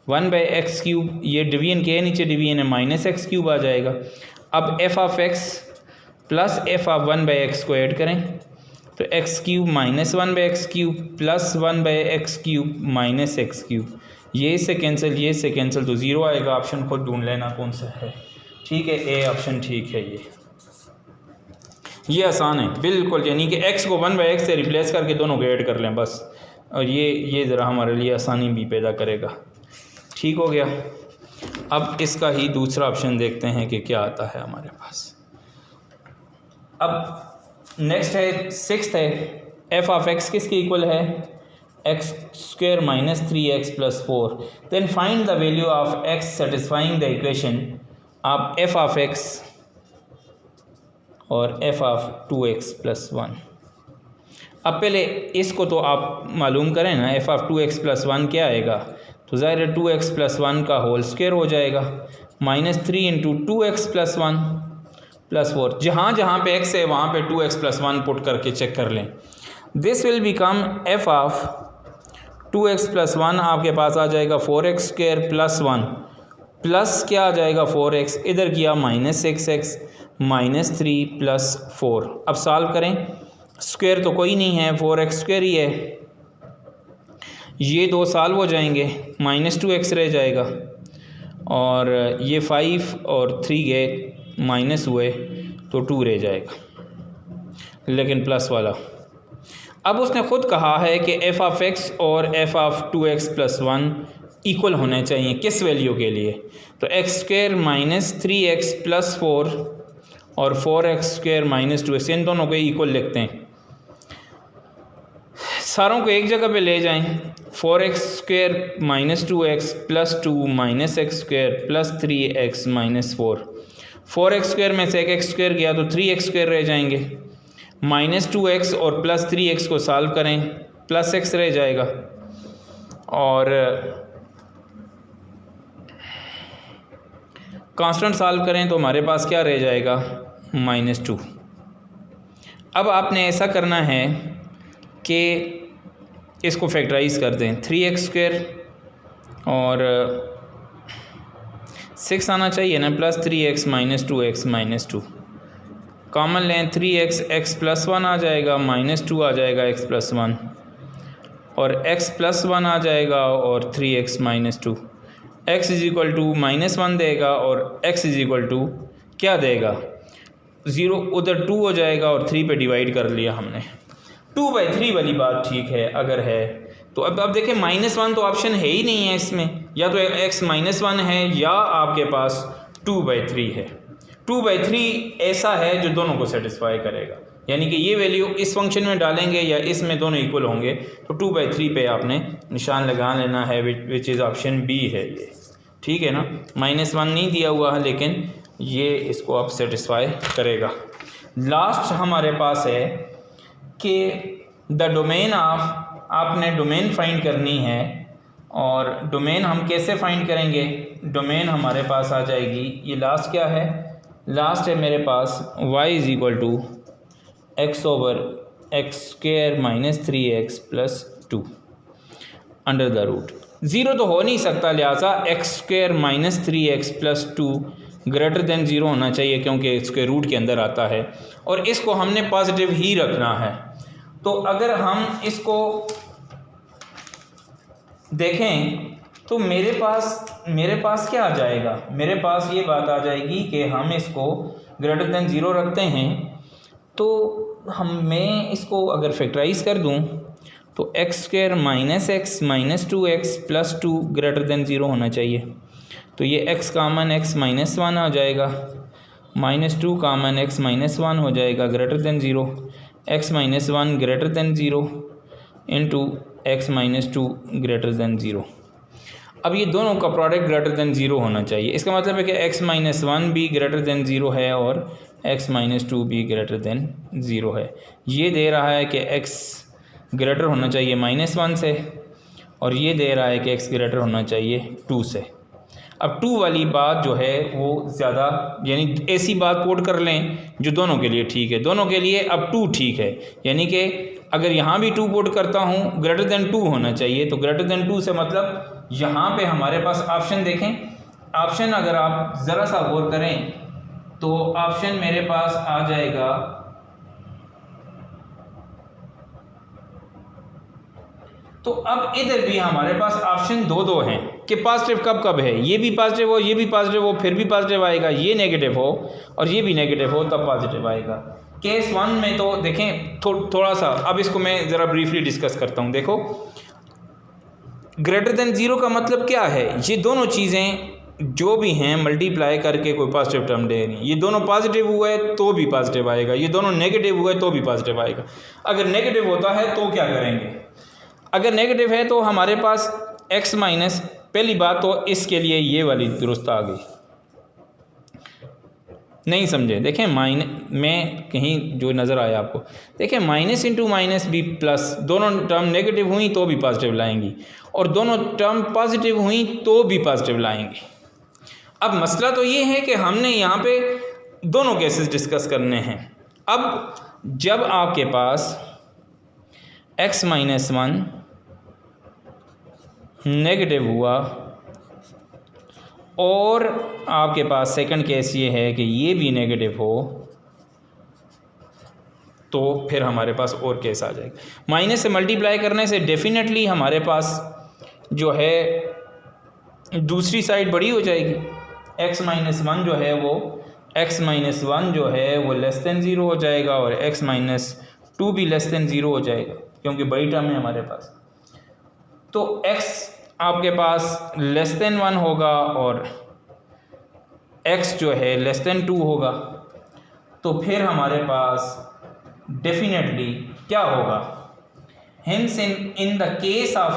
[SPEAKER 1] 1/x³ ये डिवीजन के नीचे डिवीजन है -x³ आ जाएगा। अब f(x) प्लस f(1/x) को ऐड करें तो x³ -1/x³ plus 1/x³ -x³, ये से कैंसिल तो ज़ीरो आएगा। ऑप्शन खुद ढूंढ लेना कौन सा है। ठीक है, ए ऑप्शन ठीक है। ये आसान है बिल्कुल, यानी कि x को 1/x से रिप्लेस करके दोनों को ऐड कर लें बस, और ये ज़रा हमारे लिए आसानी भी पैदा करेगा। ठीक हो गया। अब इसका ही दूसरा ऑप्शन देखते हैं कि क्या आता है हमारे पास। अब नेक्स्ट है 6th है, f(x) किसके इक्वल है, x² - 3x + 4। Then find the value of x satisfying the equation of f(x) और f(2x + 1)। अब पहले इसको तो आप मालूम करें ना, f(2x + 1) क्या आएगा, तो ज़ाहिर है 2x + 1 का होल स्क्वायर हो जाएगा, -3 × 2x + 1 + 4। जहाँ जहाँ पे x है वहाँ पे 2x + 1 पुट करके चेक कर लें। दिस विल बिकम f(2x + 1) आपके पास आ जाएगा 4x² + 1 प्लस क्या आ जाएगा 4x, इधर किया -6x -3 + 4। अब सॉल्व करें, स्क्वायर तो कोई नहीं है, 4x² ही है, ये दो सॉल्व हो जाएंगे, -2x रह जाएगा, और ये 5 और 3 गए माइनस हुए तो 2 रह जाएगा, लेकिन प्लस वाला। अब उसने ख़ुद कहा है कि f(x) और f(2x + 1) इक्वल होने चाहिए, किस वैल्यू के लिए, तो x² - 3x + 4 और 4x² - 2x, इन दोनों को इक्वल लिखते हैं। सारों को एक जगह पे ले जाएं, 4x² - 2x + 2 -x² + 3x - 4। 4x² में से एक x² गया तो 3x² रह जाएंगे, -2x और +3x को सॉल्व करें, +x रह जाएगा, और कांस्टेंट सॉल्व करें तो हमारे पास क्या रह जाएगा, -2। अब आपने ऐसा करना है कि इसको फैक्टराइज़ कर दें, 3x² और 6 आना चाहिए ना, +3x - 2x - 2 कॉमन लें, 3x x + 1 आ जाएगा, -2 आ जाएगा x + 1, और x + 1 आ जाएगा, और 3x - 2, x = -1 देगा, और x = क्या देगा, 0, उधर 2 हो जाएगा, और 3 पे डिवाइड कर लिया हमने। 2/3 वाली बात ठीक है अगर है तो। अब देखें -1 तो ऑप्शन है ही नहीं है इसमें, या तो x -1 है या आपके पास 2/3 है। 2/3 ऐसा है जो दोनों को सेटिस्फाई करेगा, यानी कि ये वैल्यू इस फंक्शन में डालेंगे या इसमें, दोनों इक्वल होंगे, तो 2/3 पे आपने निशान लगा लेना है, विच इज़ ऑप्शन बी है ये। ठीक है ना, -1 नहीं दिया हुआ है, लेकिन ये इसको अब सेटिस्फाई करेगा। लास्ट हमारे पास है कि द डोमेन ऑफ, आपने डोमेन फाइंड करनी है, और डोमेन हम कैसे फाइंड करेंगे, डोमेन हमारे पास आ जाएगी, ये लास्ट क्या है, लास्ट है मेरे पास y = x/(x² - 3x + 2) under the root. Zero तो हो नहीं सकता, लिहाजा x² - 3x + 2 > 0 होना चाहिए, क्योंकि इसके रूट के अंदर आता है, और इसको हमने पॉजिटिव ही रखना है। तो अगर हम इसको देखें तो मेरे पास क्या आ जाएगा, मेरे पास ये बात आ जाएगी कि हम इसको > 0 रखते हैं, तो मैं इसको अगर फैक्टराइज़ कर दूं तो x² - x - 2x + 2 > 0 होना चाहिए। तो ये x कॉमन x - 1 आ जाएगा, -2 कॉमन x - 1 हो जाएगा > 0, x - 1 > 0 इंटू x - 2 > 0। अब ये दोनों का प्रोडक्ट > 0 होना चाहिए, इसका मतलब है कि x - 1 भी > 0 है, और x - 2 भी > 0 है। ये दे रहा है कि x ग्रेटर होना चाहिए -1 से, और ये दे रहा है कि x ग्रेटर होना चाहिए 2 से। अब 2 वाली बात जो है वो ज़्यादा, यानी ऐसी बात कोड कर लें जो दोनों के लिए ठीक है, दोनों के लिए अब 2 ठीक है, यानी कि अगर यहाँ भी 2 कोड करता हूँ > 2 होना चाहिए, तो > 2 से मतलब यहाँ पे हमारे पास ऑप्शन देखें, ऑप्शन अगर आप ज़रा सा गौर करें तो ऑप्शन मेरे पास आ जाएगा तो अब इधर भी हमारे पास ऑप्शन दो हैं कि पॉजिटिव कब कब है, ये भी पॉजिटिव हो, ये भी पॉजिटिव हो, फिर भी पॉजिटिव आएगा, ये नेगेटिव हो और ये भी नेगेटिव हो तब पॉजिटिव आएगा। केस 1 में तो देखें थोड़ा सा, अब इसको मैं ज़रा ब्रीफली डिस्कस करता हूँ। देखो ग्रेटर देन 0 का मतलब क्या है, ये दोनों चीज़ें जो भी हैं मल्टीप्लाई करके कोई पॉजिटिव टर्म दे रही हैं। ये दोनों पॉजिटिव हुए तो भी पॉजिटिव आएगा, ये दोनों नेगेटिव हुए तो भी पॉजिटिव आएगा। अगर नेगेटिव होता है तो क्या करेंगे, अगर नेगेटिव है तो हमारे पास x माइनस, पहली बात तो इसके लिए ये वाली दुरुस्त आ गई, नहीं समझे, देखें में कहीं जो नज़र आया आपको, देखें माइनस इंटू माइनस भी प्लस, दोनों टर्म नेगेटिव हुई तो भी पॉजिटिव लाएंगी और दोनों टर्म पॉजिटिव हुई तो भी पॉजिटिव लाएंगी। अब मसला तो ये है कि हमने यहाँ पे दोनों केसेस डिस्कस करने हैं। अब जब आपके पास x माइनस 1 नेगेटिव हुआ और आपके पास सेकंड केस ये है कि ये भी नेगेटिव हो तो फिर हमारे पास और केस आ जाएगा। माइनस से मल्टीप्लाई करने से डेफिनेटली हमारे पास जो है दूसरी साइड बड़ी हो जाएगी। x माइनस 1 जो है वो लेस दैन 0 हो जाएगा और x माइनस 2 भी लेस दैन 0 हो जाएगा क्योंकि बड़ी टर्म है हमारे पास। तो x आपके पास लेस दैन 1 होगा और x जो है लेस दैन 2 होगा, तो फिर हमारे पास डेफिनेटली क्या होगा, hence in the case of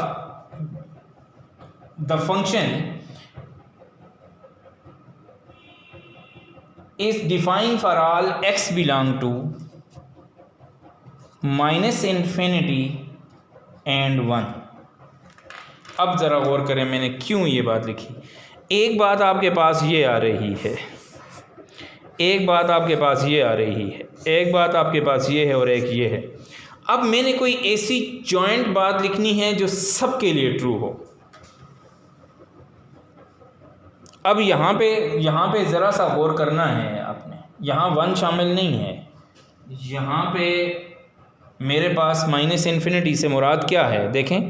[SPEAKER 1] the function is defined for all x belong to minus infinity and 1। अब ज़रा गौर करें मैंने क्यों ये बात लिखी। एक बात आपके पास ये आ रही है, एक बात आपके पास ये आ रही है, एक बात आपके पास ये है और एक ये है। अब मैंने कोई ऐसी जॉइंट बात लिखनी है जो सबके लिए ट्रू हो। अब यहाँ पे ज़रा सा गौर करना है आपने, यहाँ 1 शामिल नहीं है, यहाँ पे मेरे पास माइनस इन्फिनिटी से मुराद क्या है। देखें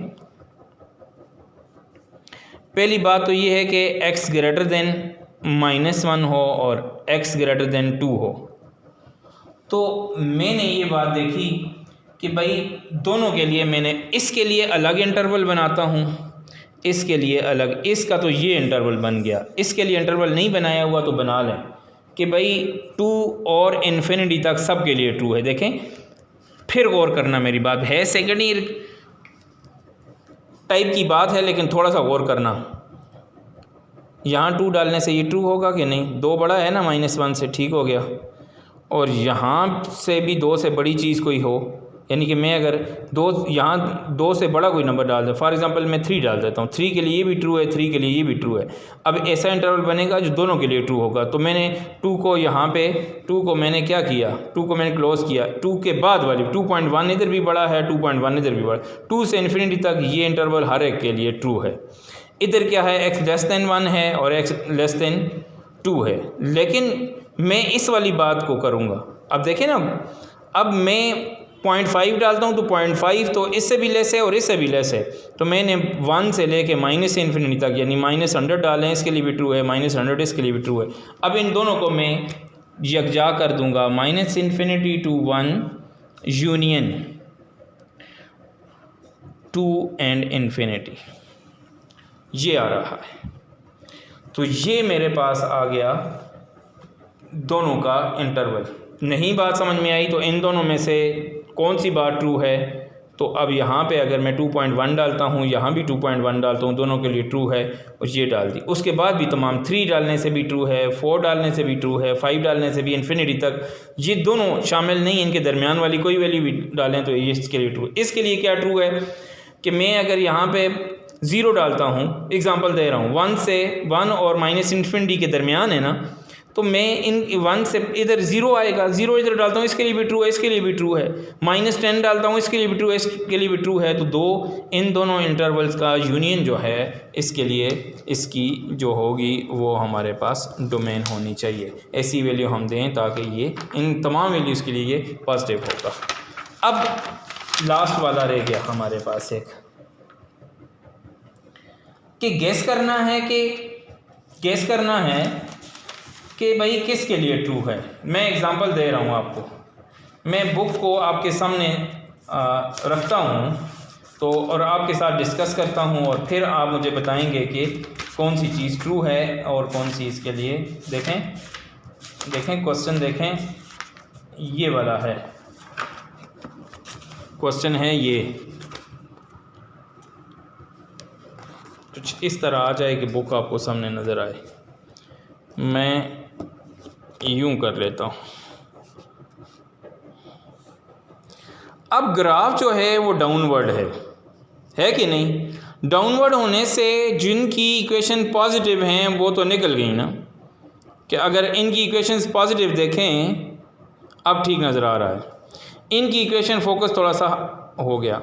[SPEAKER 1] पहली बात तो ये है कि x ग्रेटर देन -1 हो और x ग्रेटर देन 2 हो। तो मैंने ये बात देखी कि भाई दोनों के लिए मैंने इसके लिए अलग इंटरवल बनाता हूँ, इसके लिए अलग, इसका तो ये इंटरवल बन गया, इसके लिए इंटरवल नहीं बनाया हुआ तो बना लें कि भाई 2 और इन्फिनिटी तक सब के लिए ट्रू है। देखें फिर गौर करना, मेरी बात है सेकेंड ईयर टाइप की बात है लेकिन थोड़ा सा गौर करना। यहाँ 2 डालने से ये ट्रू होगा कि नहीं, 2 बड़ा है ना -1 से, ठीक हो गया। और यहाँ से भी 2 से बड़ी चीज़ कोई हो, यानी कि मैं अगर 2 यहाँ 2 से बड़ा कोई नंबर डाल दूँ, फॉर एग्जांपल मैं 3 डाल देता हूँ, 3 के लिए ये भी ट्रू है, 3 के लिए ये भी ट्रू है। अब ऐसा इंटरवल बनेगा जो दोनों के लिए ट्रू होगा। तो मैंने 2 को यहाँ पे 2 को मैंने क्या किया, 2 को मैंने क्लोज़ किया, 2 के बाद वाली 2.1 इधर भी बड़ा है, 2.1 इधर भी बड़ा, 2 से इन्फिनिटी तक ये इंटरवल हर एक के लिए ट्रू है। इधर क्या है, x लेस दैन 1 है और x लेस दैन 2 है। लेकिन मैं इस वाली बात को करूँगा। अब देखें ना, अब मैं 0.5 डालता हूँ तो 0.5 तो इससे भी लेस है और इससे भी लेस है। तो मैंने 1 से लेके माइनस इन्फिनिटी तक यानी -100 डालें, इसके लिए भी ट्रू है, -100 इसके लिए भी ट्रू है। अब इन दोनों को मैं यकजा कर दूंगा, -infinity to 1 union 2 and infinity, ये आ रहा है। तो ये मेरे पास आ गया दोनों का इंटरवल। नहीं बात समझ में आई तो इन दोनों में से कौन सी बात ट्रू है, तो अब यहाँ पे अगर मैं 2.1 डालता हूँ, यहाँ भी 2.1 डालता हूँ, दोनों के लिए ट्रू है और ये डाल दी। उसके बाद भी तमाम 3 डालने से भी ट्रू है, 4 डालने से भी ट्रू है, 5 डालने से भी इन्फिनिटी तक, ये दोनों शामिल नहीं, इनके दरमियान वाली कोई वैल्यू भी डालें तो ये इसके लिए ट्रू। इसके लिए क्या ट्रू है कि मैं अगर यहाँ पे 0 डालता हूँ, एग्जांपल दे रहा हूँ, 1 और माइनस इन्फिनिटी के दरमियान है ना, तो मैं इन 1 से इधर 0 आएगा, 0 इधर डालता हूँ, इसके लिए भी ट्रू है, इसके लिए भी ट्रू है। -10 डालता हूँ, इसके लिए भी ट्रू है, इसके लिए भी ट्रू है। तो इन दोनों इंटरवल्स का यूनियन जो है, इसके लिए इसकी जो होगी वो हमारे पास डोमेन होनी चाहिए। ऐसी वैल्यू हम दें ताकि ये इन तमाम वैल्यूज़ के लिए ये पॉजिटिव होगा। अब लास्ट वाला रह गया हमारे पास एक, कि गैस करना है कि भाई किसके लिए ट्रू है। मैं एग्जांपल दे रहा हूँ आपको। मैं बुक को आपके सामने रखता हूँ तो और आपके साथ डिस्कस करता हूँ और फिर आप मुझे बताएंगे कि कौन सी चीज़ ट्रू है और कौन सी इसके लिए। देखें क्वेश्चन देखें, ये वाला है क्वेश्चन है, ये कुछ इस तरह आ जाए कि बुक आपको सामने नज़र आए। मैं यूं कर लेता हूँ। अब ग्राफ जो है वो डाउनवर्ड है कि नहीं। डाउनवर्ड होने से जिनकी इक्वेशन पॉजिटिव हैं वो तो निकल गई ना, कि अगर इनकी इक्वेशंस पॉजिटिव देखें, अब ठीक नज़र आ रहा है। इनकी इक्वेशन फोकस थोड़ा सा हो गया।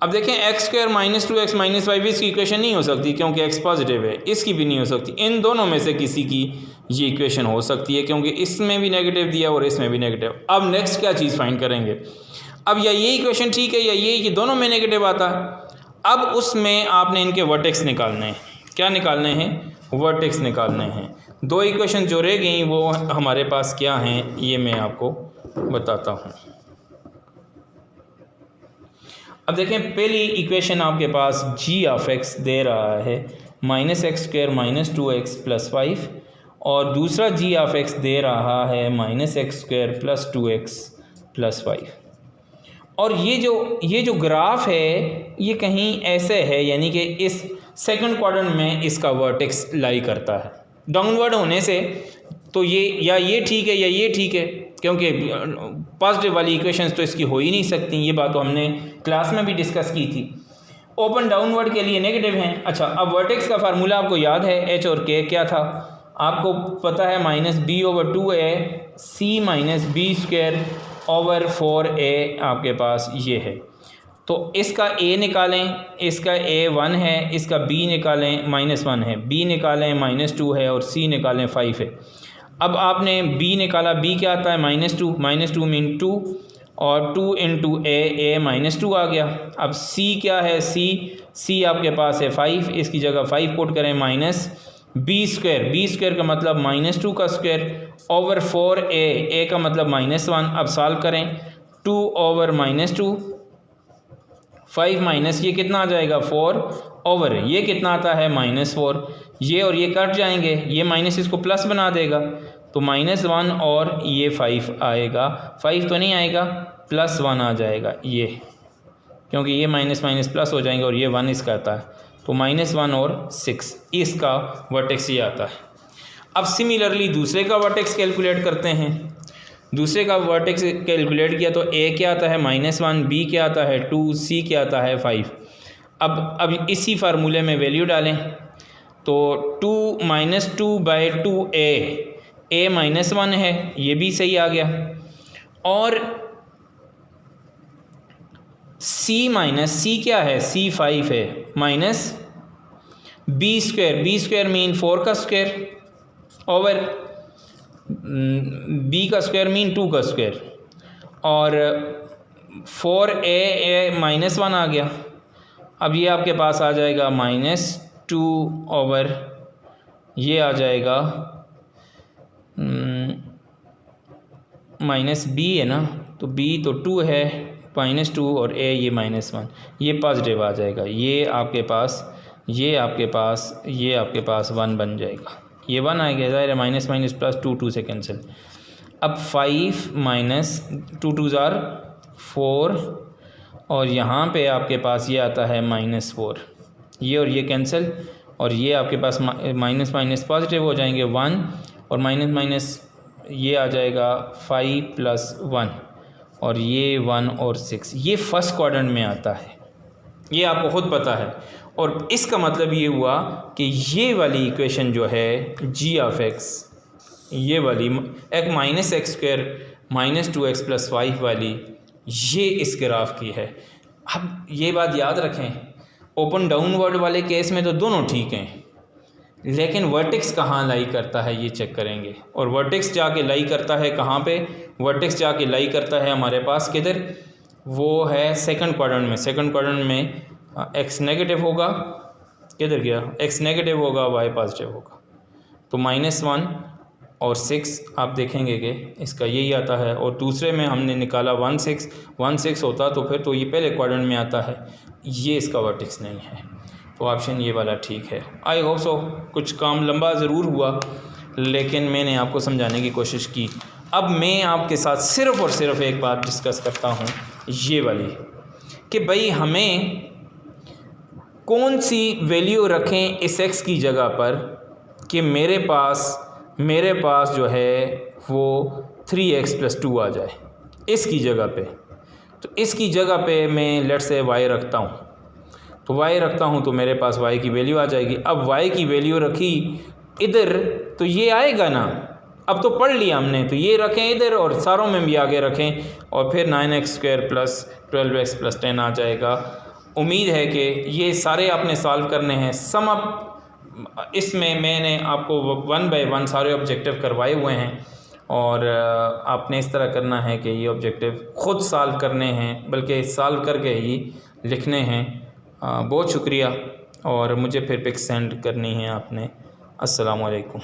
[SPEAKER 1] अब देखें x² - 2x - 5 इसकी इक्वेशन नहीं हो सकती क्योंकि x पॉजिटिव है, इसकी भी नहीं हो सकती। इन दोनों में से किसी की ये इक्वेशन हो सकती है क्योंकि इसमें भी नेगेटिव दिया और इसमें भी नेगेटिव। अब नेक्स्ट क्या चीज़ फाइंड करेंगे। अब या ये इक्वेशन ठीक है या ये दोनों में नेगेटिव आता है। अब उसमें आपने इनके वर्टेक्स निकालने हैं। क्या निकालने हैं? वर्टेक्स निकालने हैं। दो इक्वेशन जो रह गई वो हमारे पास क्या हैं, ये मैं आपको बताता हूँ। अब देखें, पहली इक्वेशन आपके पास g(x) दे रहा है -x² - 2x + 5 और दूसरा g(x) दे रहा है -x² + 2x + 5। और ये जो ग्राफ है ये कहीं ऐसे है, यानी कि इस सेकंड क्वाड्रेंट में इसका वर्टेक्स लाई करता है। डाउनवर्ड होने से तो ये ठीक है या ये ठीक है, क्योंकि पॉजिटिव वाली इक्वेशंस तो इसकी हो ही नहीं सकती। ये बात तो हमने क्लास में भी डिस्कस की थी। ओपन डाउनवर्ड के लिए नेगेटिव हैं। अच्छा, अब वर्टेक्स का फार्मूला आपको याद है, h और k क्या था आपको पता है, -b/2a c - b² 4a आपके पास ये है। तो इसका a निकालें, इसका a 1 है, इसका b निकालें -1 है, b निकालें -2 है और c निकालें 5 है। अब आपने b निकाला, b क्या आता है -2 मीन 2 और 2 × a -2 आ गया। अब c क्या है, c आपके पास है 5, इसकी जगह 5 पुट करें -b² का मतलब -2 का स्क्वायर ओवर 4a का मतलब -1। अब सॉल्व करें, 2 ओवर -2 5 माइनस ये कितना आ जाएगा 4 ओवर ये कितना आता है -4। ये और ये कट जाएंगे, ये माइनस इसको प्लस बना देगा तो -1 और ये 5 आएगा। 5 तो नहीं आएगा, +1 आ जाएगा ये, क्योंकि ये माइनस प्लस हो जाएंगे और ये 1 इसका आता है तो -1 और 6 इसका वर्टेक्स ये आता है। अब सिमिलरली दूसरे का वर्टेक्स कैलकुलेट करते हैं। दूसरे का वर्टेक्स कैलकुलेट किया तो a क्या आता है -1, b क्या आता है 2, c क्या आता है 5। अब इसी फार्मूले में वैल्यू डालें तो 2 - 2/2a a -1 है, ये भी सही आ गया। और c क्या है, c 5 है माइनस b² मीन 4 का स्क्वायर ओवर b का स्क्वायर मीन 2 का स्क्वायर और 4a -1 आ गया। अब ये आपके पास आ जाएगा -2 ओवर ये आ जाएगा -b है ना, तो b तो 2 है -2 और a ये -1, ये पॉजिटिव आ जाएगा। ये आपके पास 1 बन जाएगा, ये 1 आ गया, ज़ाहिर है माइनस प्लस 2 से कैंसिल। अब 5 - 2 2 ज़ार 4 और यहाँ पे आपके पास ये आता है -4, ये और ये कैंसिल और ये आपके पास माइनस पॉजिटिव हो जाएंगे 1 और माइनस ये आ जाएगा 5 + 1 और ये 1 और 6, ये फर्स्ट क्वाड्रेंट में आता है, ये आपको ख़ुद पता है। और इसका मतलब ये हुआ कि ये वाली इक्वेशन जो है g(x), ये वाली एक minus x square minus 2x plus 5 वाली, ये इस ग्राफ की है। अब ये बात याद रखें, ओपन डाउनवर्ड वाले केस में तो दोनों ठीक हैं, लेकिन वर्टेक्स कहाँ लाई करता है ये चेक करेंगे। और वर्टेक्स जाके लाई करता है कहाँ पे? वर्टेक्स जाके लाई करता है हमारे पास किधर? वो है सेकंड क्वाड्रेंट में। सेकंड क्वाड्रेंट में एक्स नेगेटिव होगा, किधर गया? एक्स नेगेटिव होगा, वाई पॉजिटिव होगा। तो -1 और 6 आप देखेंगे कि इसका यही आता है। और दूसरे में हमने निकाला 1 6 होता तो फिर तो ये पहले क्वाड्रेंट में आता है, ये इसका वर्टेक्स नहीं है। तो ऑप्शन ये वाला ठीक है। I hope so. कुछ काम लंबा ज़रूर हुआ, लेकिन मैंने आपको समझाने की कोशिश की। अब मैं आपके साथ सिर्फ़ और सिर्फ एक बात डिस्कस करता हूँ, ये वाली, कि भाई हमें कौन सी वैल्यू रखें इस x की जगह पर कि मेरे पास जो है वो 3x + 2 आ जाए इसकी जगह पे। तो इसकी जगह पे मैं लेट से y रखता हूँ, तो y रखता हूँ तो मेरे पास y की वैल्यू आ जाएगी। अब y की वैल्यू रखी इधर तो ये आएगा ना, अब तो पढ़ लिया हमने, तो ये रखें इधर और सारों में भी आगे रखें, और फिर 9x² + 12x + 10 आ जाएगा। उम्मीद है कि ये सारे आपने सॉल्व करने हैं। सम अप इसमें मैंने आपको 1 बाय 1 सारे ऑब्जेक्टिव करवाए हुए हैं, और आपने इस तरह करना है कि ये ऑब्जेक्टिव ख़ुद सॉल्व करने हैं, बल्कि सॉल्व करके ही लिखने हैं। बहुत शुक्रिया, और मुझे फिर पिक सेंड करनी है आपने। अस्सलाम वालेकुम।